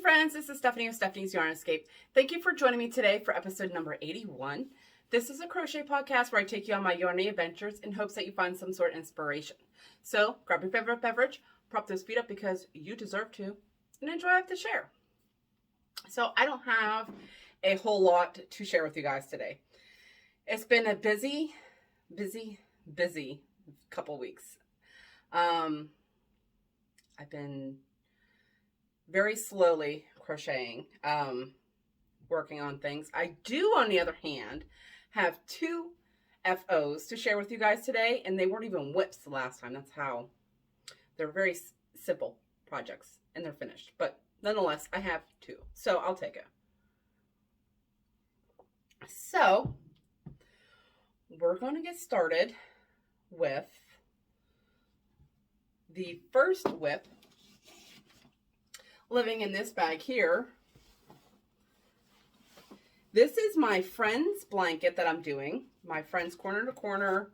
friends, this is Stephanie of Stephanie's Yarn Escape. Thank you for joining me today for episode number 81. This is a crochet podcast where I take you on my Yarny adventures in hopes that you find some sort of inspiration. So grab your favorite beverage, prop those feet up because you deserve to, and enjoy to share. So I don't have a whole lot to share with you guys today. It's been a busy couple weeks. I've been very slowly crocheting, working on things. I do, on the other hand, have two FOs to share with you guys today, and they weren't even whips the last time. That's how they're very simple projects, and they're finished. But nonetheless, I have two, so I'll take it. So we're going to get started with the first whip. Living in this bag here. This is my friend's blanket that I'm doing. My friend's corner to corner.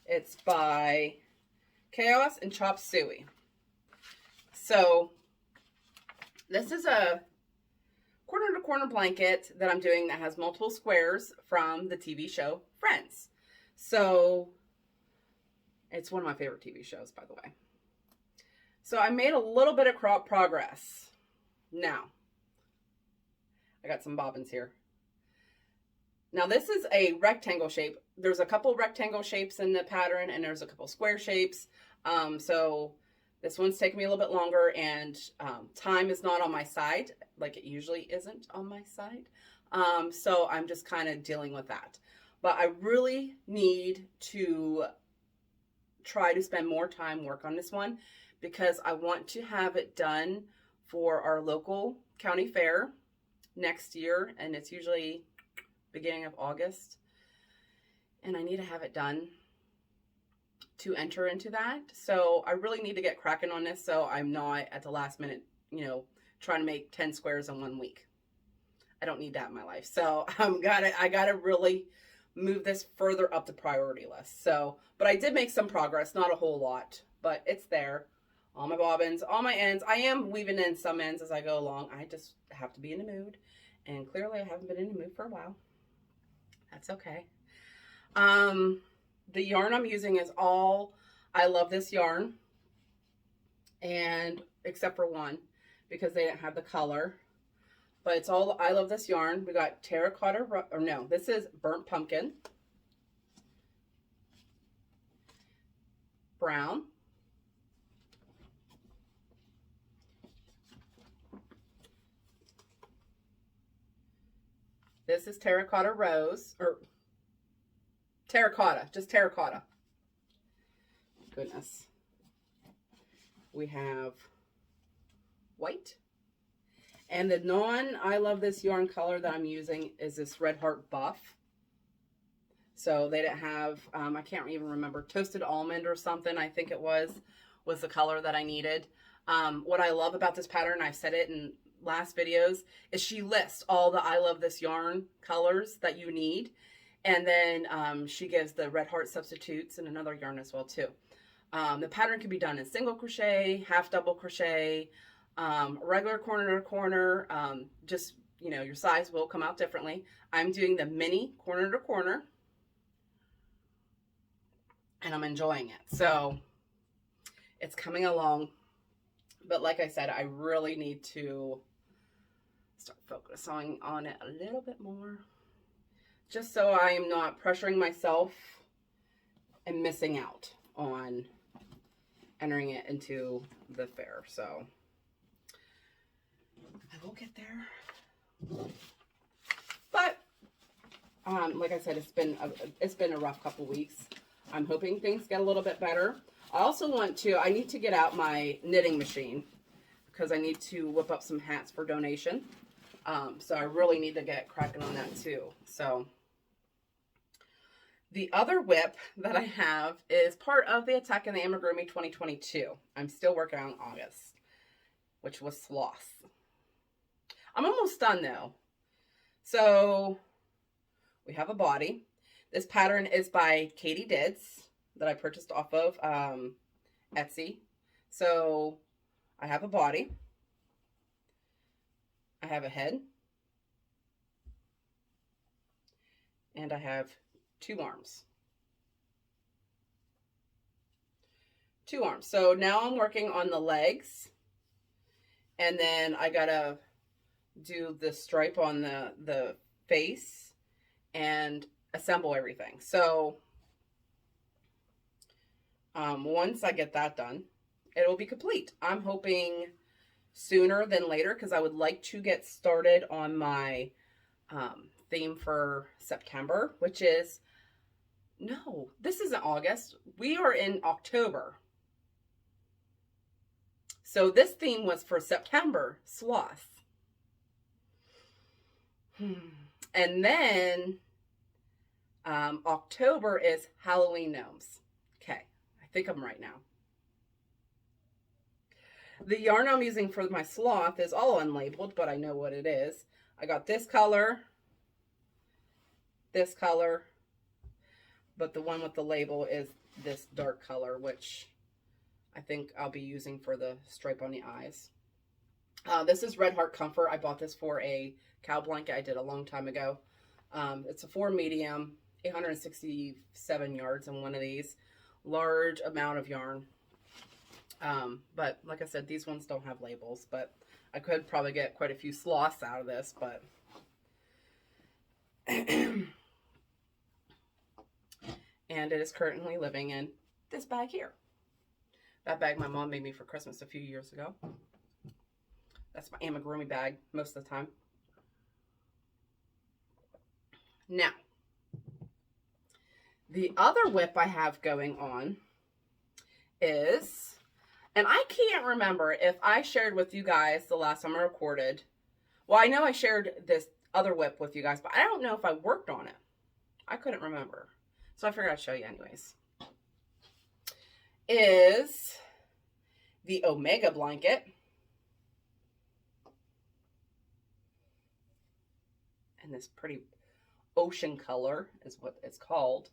It's by Chaos and Chop Suey. So this is a corner to corner blanket that I'm doing that has multiple squares from the TV show Friends. So it's one of my favorite TV shows, by the way. So I made a little bit of progress. Now, I got some bobbins here. Now this is a rectangle shape. There's a couple rectangle shapes in the pattern, and there's a couple square shapes. So this one's taking me a little bit longer, and time is not on my side, like it usually isn't on my side. So I'm just kind of dealing with that. But I really need to try to spend more time work on this one because I want to have it done for our local county fair next year, and it's usually beginning of August, and I need to have it done to enter into that. So I really need to get cracking on this so I'm not at the last minute, trying to make 10 squares in 1 week. I don't need that in my life. So I gotta really move this further up the priority list. So, but I did make some progress, not a whole lot, but it's there. All my bobbins, all my ends. I am weaving in some ends as I go along. I just have to be in the mood, and clearly I haven't been in the mood for a while. That's okay. The yarn I'm using is all I Love This yarn, and except for one because they didn't have the color. But it's all I Love This yarn. We got terracotta, or no, this is burnt pumpkin, brown, this is terracotta rose, or terracotta, just terracotta. Goodness. We have white. And the I Love This yarn color that I'm using is this Red Heart Buff. So they didn't have, I can't even remember, toasted almond or something, I think it was the color that I needed. What I love about this pattern, I've said it in last videos, is she lists all the I Love This yarn colors that you need. And then she gives the Red Heart substitutes and another yarn as well too. The pattern can be done in single crochet, half double crochet, regular corner to corner, just, your size will come out differently. I'm doing the mini corner to corner, and I'm enjoying it. So it's coming along, but like I said, I really need to start focusing on it a little bit more, just so I am not pressuring myself and missing out on entering it into the fair. So I will get there. But like I said, it's been a rough couple weeks. I'm hoping things get a little bit better. I also I need to get out my knitting machine because I need to whip up some hats for donation. So I really need to get cracking on that too. So the other whip that I have is part of the Attack and the Amigurumi 2022. I'm still working on August, which was Sloth. I'm almost done though. So we have a body. This pattern is by Katie Dids that I purchased off of Etsy. So I have a body, I have a head, and I have 2 arms. 2 arms. So now I'm working on the legs, and then I gotta do the stripe on the face and assemble everything. So once I get that done, it will be complete. I'm hoping sooner than later because I would like to get started on my theme for September, which is, no, this isn't August. We are in October. So this theme was for September, Sloth. And then October is Halloween gnomes. Okay, I think I'm right now. The yarn I'm using for my Sloth is all unlabeled, but I know what it is. I got this color, but the one with the label is this dark color, which I think I'll be using for the stripe on the eyes. This is Red Heart Comfort. I bought this for a cow blanket I did a long time ago. It's a 4 medium, 867 yards in one of these. Large amount of yarn. But like I said, these ones don't have labels, but I could probably get quite a few sloths out of this, but and it is currently living in this bag here. That bag my mom made me for Christmas a few years ago. That's my amigurumi bag most of the time. Now, the other whip I have going on is, and I can't remember if I shared with you guys the last time I recorded. Well, I know I shared this other whip with you guys, but I don't know if I worked on it. I couldn't remember. So I figured I'd show you anyways. Is the Omega blanket. And this pretty ocean color is what it's called.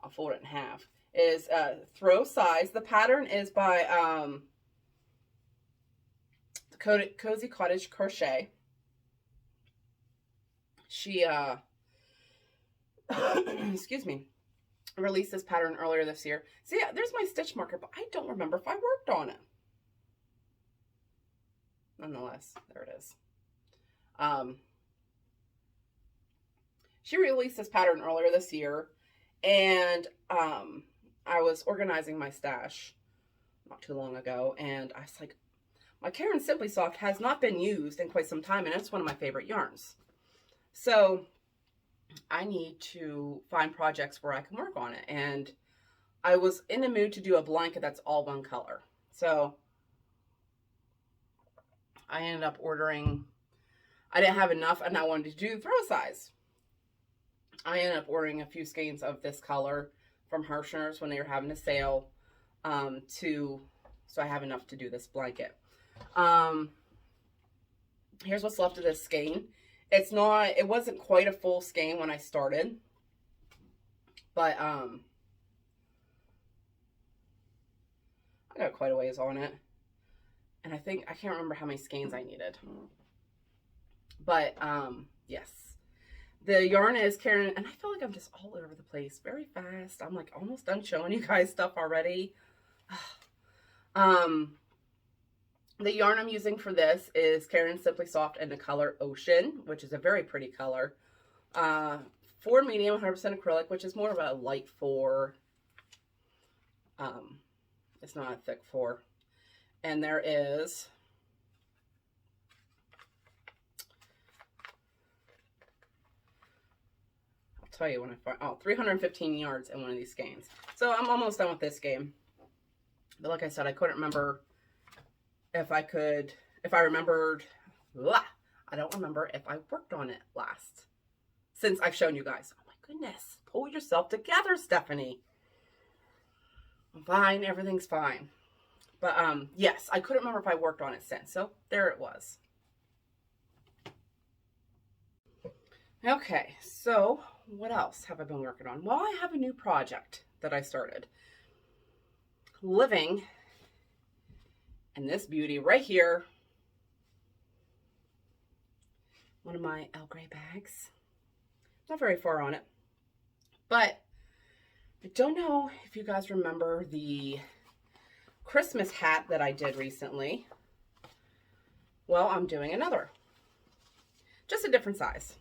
I'll fold it in half. Is throw size. The pattern is by Cozy Cottage Crochet. She excuse me, released this pattern earlier this year. See, yeah, there's my stitch marker, but I don't remember if I worked on it. Nonetheless, there it is. She released this pattern earlier this year, and I was organizing my stash not too long ago, and I was like, my Caron Simply Soft has not been used in quite some time, and it's one of my favorite yarns. So I need to find projects where I can work on it, and I was in the mood to do a blanket that's all one color. So I ended up ordering, I didn't have enough, and I wanted to do throw size. I ended up ordering a few skeins of this color from Hirschner's when they were having a sale, so I have enough to do this blanket. Here's what's left of this skein. It wasn't quite a full skein when I started, but I got quite a ways on it, and I can't remember how many skeins I needed, but yes. The yarn is Caron, and I feel like I'm just all over the place very fast. I'm like almost done showing you guys stuff already. The yarn I'm using for this is Caron Simply Soft in the color Ocean, which is a very pretty color. 4 medium, 100% acrylic, which is more of a light 4. It's not a thick 4. And there is tell you when I find 315 yards in one of these skeins. So I'm almost done with this game. But like I said, I couldn't remember if I remembered. I don't remember if I worked on it last. Since I've shown you guys. Oh my goodness. Pull yourself together, Stephanie. I'm fine. Everything's fine. But yes, I couldn't remember if I worked on it since. So there it was. Okay, so what else have I been working on? Well, I have a new project that I started. Living And this beauty right here, one of my El Grey bags. Not very far on it. But I don't know if you guys remember the Christmas hat that I did recently. Well, I'm doing another. Just a different size.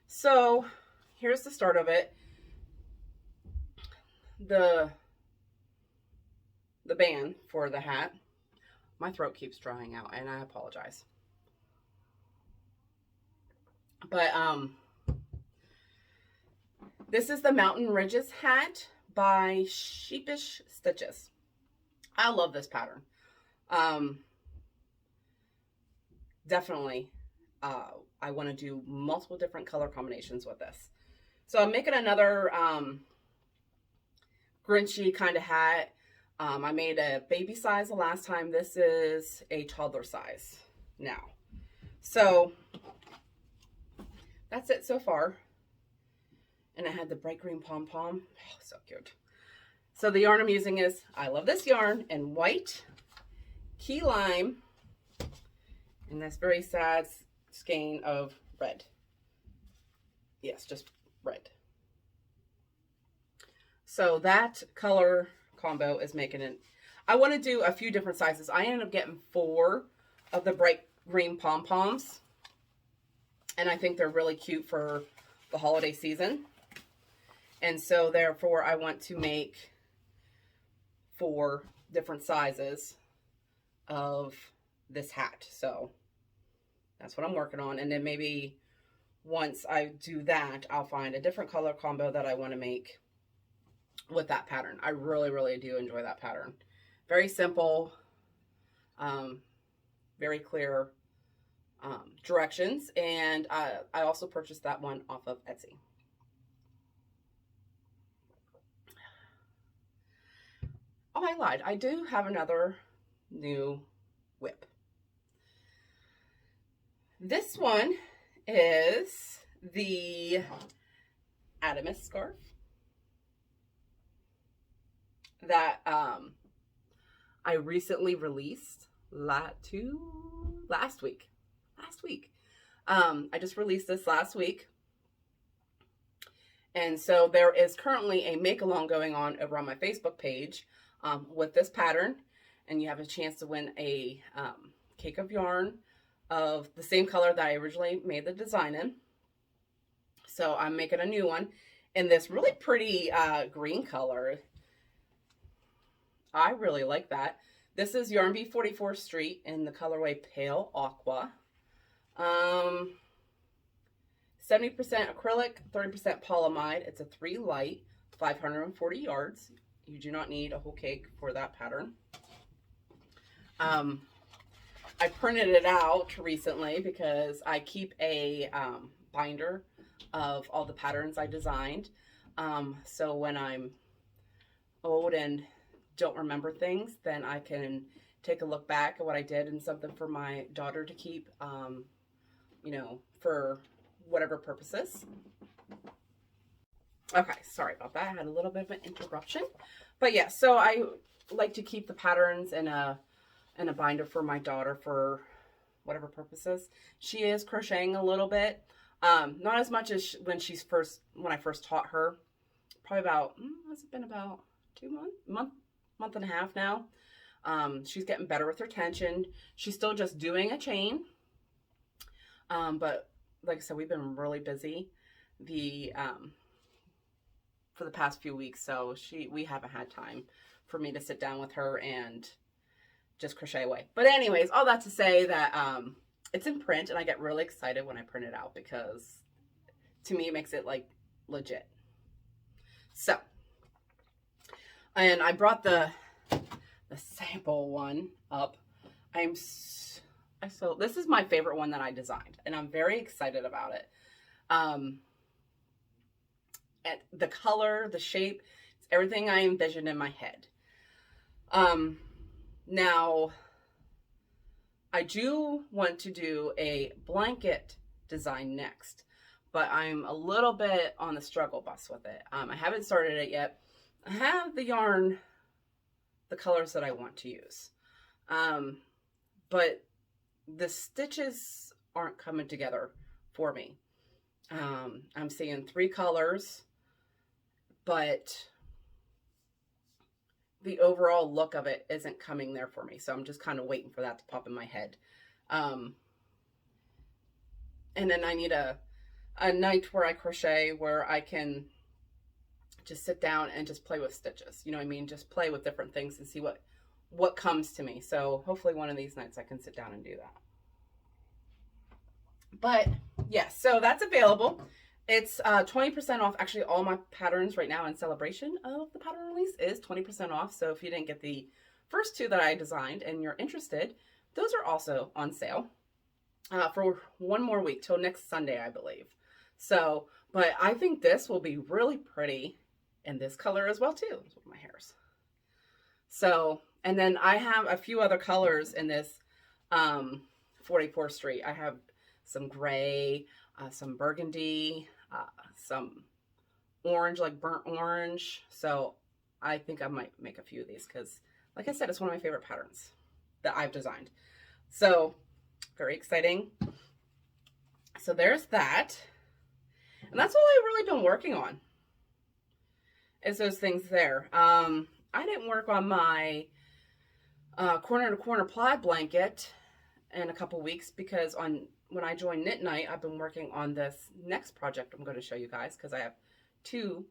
So here's the start of it. The band for the hat. My throat keeps drying out and I apologize. But this is the Mountain Ridges hat by Sheepish Stitches. I love this pattern. Definitely I want to do multiple different color combinations with this. So I'm making another Grinchy kind of hat. I made a baby size the last time. This is a toddler size now. So that's it so far. And I had the bright green pom-pom. Oh, so cute. So the yarn I'm using is, I love this yarn, in white, key lime, and this very sad skein of red. Yes, just red. So that color combo is making it. I want to do a few different sizes. I ended up getting 4 of the bright green pom-poms. And I think they're really cute for the holiday season. And so therefore I want to make 4 different sizes of this hat. So that's what I'm working on. And then maybe once I do that, I'll find a different color combo that I want to make with that pattern. I really, really do enjoy that pattern. Very simple, very clear directions. And I also purchased that one off of Etsy. Oh, I lied. I do have another new whip. This one is the Atomus Scarf that I recently released last week. I just released this last week. And so there is currently a make-along going on over on my Facebook page with this pattern. And you have a chance to win a cake of yarn of the same color that I originally made the design in. So I'm making a new one in this really pretty green color. I really like that. This is Yarn Bee 44th Street in the colorway Pale Aqua. 70% acrylic, 30% polyamide. It's a 3 light, 540 yards. You do not need a whole cake for that pattern. I printed it out recently because I keep a binder of all the patterns I designed. So when I'm old and don't remember things, then I can take a look back at what I did and something for my daughter to keep, you know, for whatever purposes. Okay, sorry about that. I had a little bit of an interruption. But yeah, so I like to keep the patterns in a binder for my daughter for whatever purposes. She is crocheting a little bit. Not as much as when I first taught her. Probably about, has it been about 2 months? Month and a half now. She's getting better with her tension. She's still just doing a chain. But like I said, we've been really busy for the past few weeks. So we haven't had time for me to sit down with her and just crochet away. But anyways, all that to say that it's in print and I get really excited when I print it out because to me it makes it like legit. So, and I brought the sample one up. So this is my favorite one that I designed and I'm very excited about it. And the color, the shape, it's everything I envisioned in my head. Now, I do want to do a blanket design next, but I'm a little bit on the struggle bus with it. I haven't started it yet. I have the yarn the colors that I want to use. But the stitches aren't coming together for me. I'm seeing 3 colors, but the overall look of it isn't coming there for me. So I'm just kind of waiting for that to pop in my head. And then I need a night where I crochet, where I can just sit down and just play with stitches. You know what I mean? Just play with different things and see what comes to me. So hopefully one of these nights I can sit down and do that. But yeah, so that's available. It's 20% off. Actually, all my patterns right now in celebration of the pattern release is 20% off. So if you didn't get the first 2 that I designed and you're interested, those are also on sale for one more week till next Sunday, I believe. So, but I think this will be really pretty in this color as well too. That's what my hair's. So, and then I have a few other colors in this 44th Street. I have some gray, some burgundy, some orange, like burnt orange. So I think I might make a few of these because, like I said, it's one of my favorite patterns that I've designed. So very exciting. So there's that. And that's all I've really been working on, is those things there. I didn't work on my corner to corner plaid blanket in a couple weeks because when I joined Knit Night, I've been working on this next project I'm going to show you guys because I have 2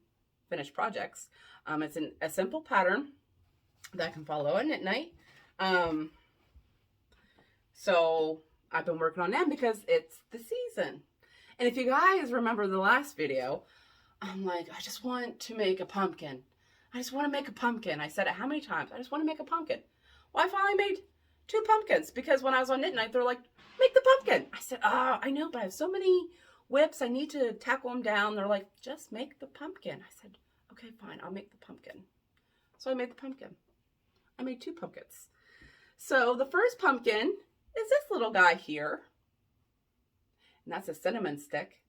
finished projects. It's a simple pattern that I can follow at Knit Night. So I've been working on them because it's the season. And if you guys remember the last video, I'm like, I just want to make a pumpkin. I just want to make a pumpkin. I said it how many times? I just want to make a pumpkin. Well, I finally made 2 pumpkins because when I was on Knit Night, they're like, make the pumpkin. I said, oh, I know, but I have so many whips. I need to tackle them down. They're like, just make the pumpkin. I said, okay, fine. I'll make the pumpkin. So I made the pumpkin. I made 2 pumpkins. So the first pumpkin is this little guy here. And that's a cinnamon stick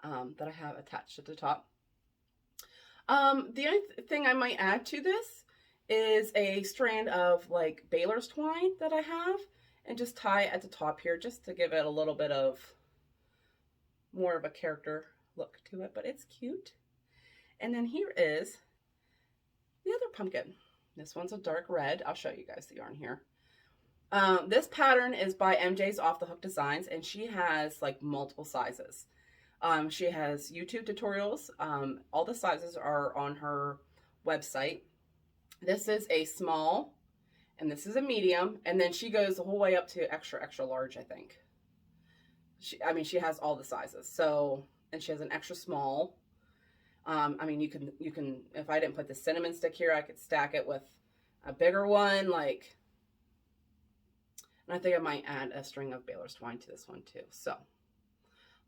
that I have attached at the top. The only thing I might add to this is a strand of like baler's twine that I have, and just tie it at the top here just to give it a little bit of more of a character look to it, but it's cute. And then here is the other pumpkin. This one's a dark red. I'll show you guys the yarn here. This pattern is by MJ's Off the Hook Designs, and she has like multiple sizes. She has YouTube tutorials. All the sizes are on her website. This is a small, and this is a medium, and then she goes the whole way up to extra, extra large, I think. She has all the sizes. So, and she has an extra small. I mean, you can, if I didn't put the cinnamon stick here, I could stack it with a bigger one, like. And I think I might add a string of baler's twine to this one too. So,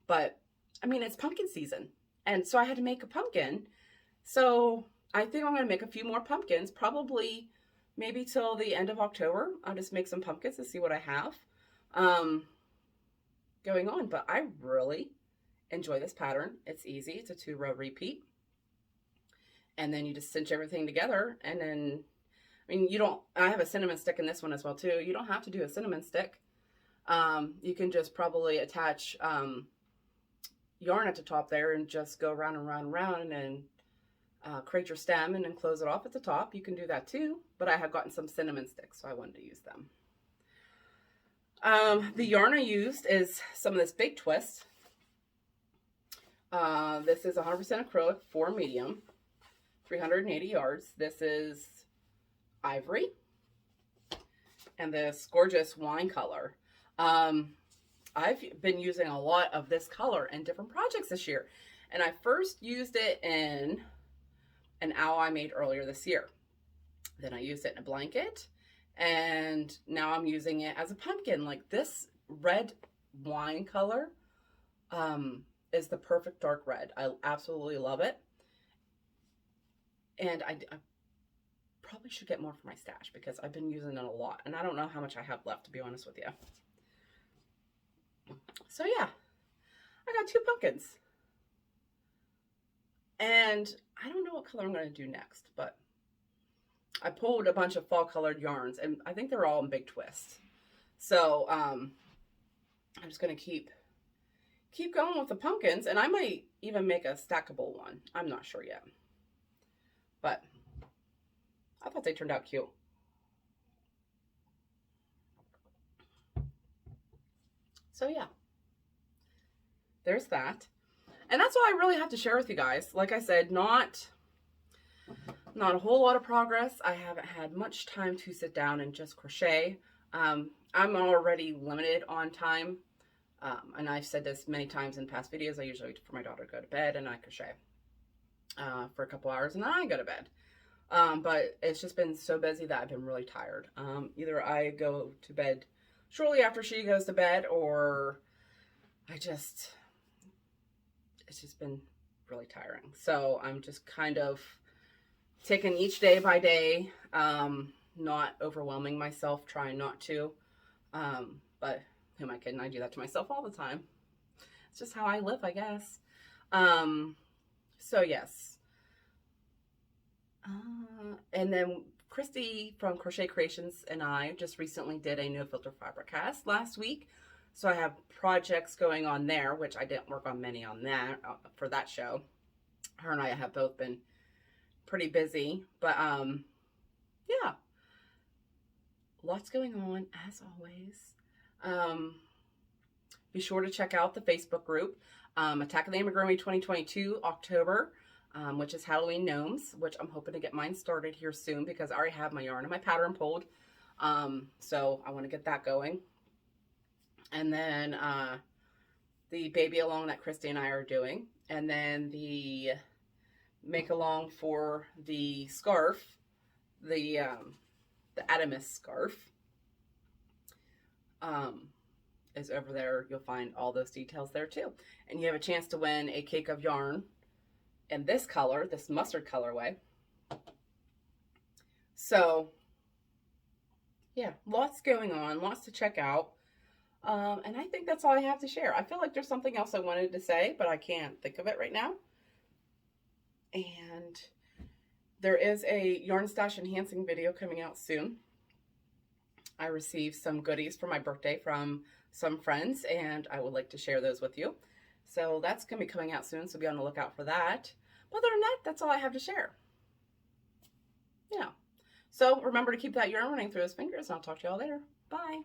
but I mean, it's pumpkin season. And so I had to make a pumpkin. So I think I'm going to make a few more pumpkins, probably maybe till the end of October. I'll just make some pumpkins to see what I have going on. But I really enjoy this pattern. It's easy. It's a 2-row repeat. And then you just cinch everything together, and then I mean, I have a cinnamon stick in this one as well too. You don't have to do a cinnamon stick. You can just probably attach yarn at the top there and just go around and around and around and create your stem and then close it off at the top. You can do that too, but I have gotten some cinnamon sticks, so I wanted to use them. The yarn I used is some of this Big Twist. This is 100% acrylic, 4 medium, 380 yards. This is ivory, and this gorgeous wine color. I've been using a lot of this color in different projects this year, and I first used it in an owl I made earlier this year. Then I used it in a blanket, and now I'm using it as a pumpkin. Like, this red wine color is the perfect dark red. I absolutely love it, and I probably should get more for my stash because I've been using it a lot, and I don't know how much I have left, to be honest with you. So yeah, I got 2 pumpkins, and I don't know what color I'm going to do next, but I pulled a bunch of fall colored yarns, and I think they're all in big twists. So I'm just gonna keep going with the pumpkins, and I might even make a stackable one. I'm not sure yet, but I thought they turned out cute. So yeah, there's that. And that's all I really have to share with you guys. Like I said, not a whole lot of progress. I haven't had much time to sit down and just crochet. I'm already limited on time. And I've said this many times in past videos. I usually wait for my daughter to go to bed and I crochet for a couple hours and then I go to bed. But it's just been so busy that I've been really tired. Either I go to bed shortly after she goes to bed, or it's just been really tiring. So I'm just kind of taking each day by day, not overwhelming myself, trying not to. But who am I kidding? I do that to myself all the time. It's just how I live, I guess. So yes. And then Christy from Crochet Creations and I just recently did a no filter fabric cast last week. So I have projects going on there, which I didn't work on many on that for that show. Her and I have both been pretty busy, but yeah, lots going on as always. Be sure to check out the Facebook group, Attack of the Amigurumi 2022 October, which is Halloween Gnomes, which I'm hoping to get mine started here soon because I already have my yarn and my pattern pulled. So I want to get that going. And then the baby along that Christy and I are doing. And then the make along for the scarf, the Atomus Scarf, is over there. You'll find all those details there too. And you have a chance to win a cake of yarn in this color, this mustard colorway. So yeah, lots going on, lots to check out. And I think that's all I have to share. I feel like there's something else I wanted to say, but I can't think of it right now. And there is a yarn stash enhancing video coming out soon. I received some goodies for my birthday from some friends, and I would like to share those with you. So that's going to be coming out soon, so be on the lookout for that. But other than that, that's all I have to share. Yeah. So remember to keep that yarn running through those fingers, and I'll talk to y'all later. Bye.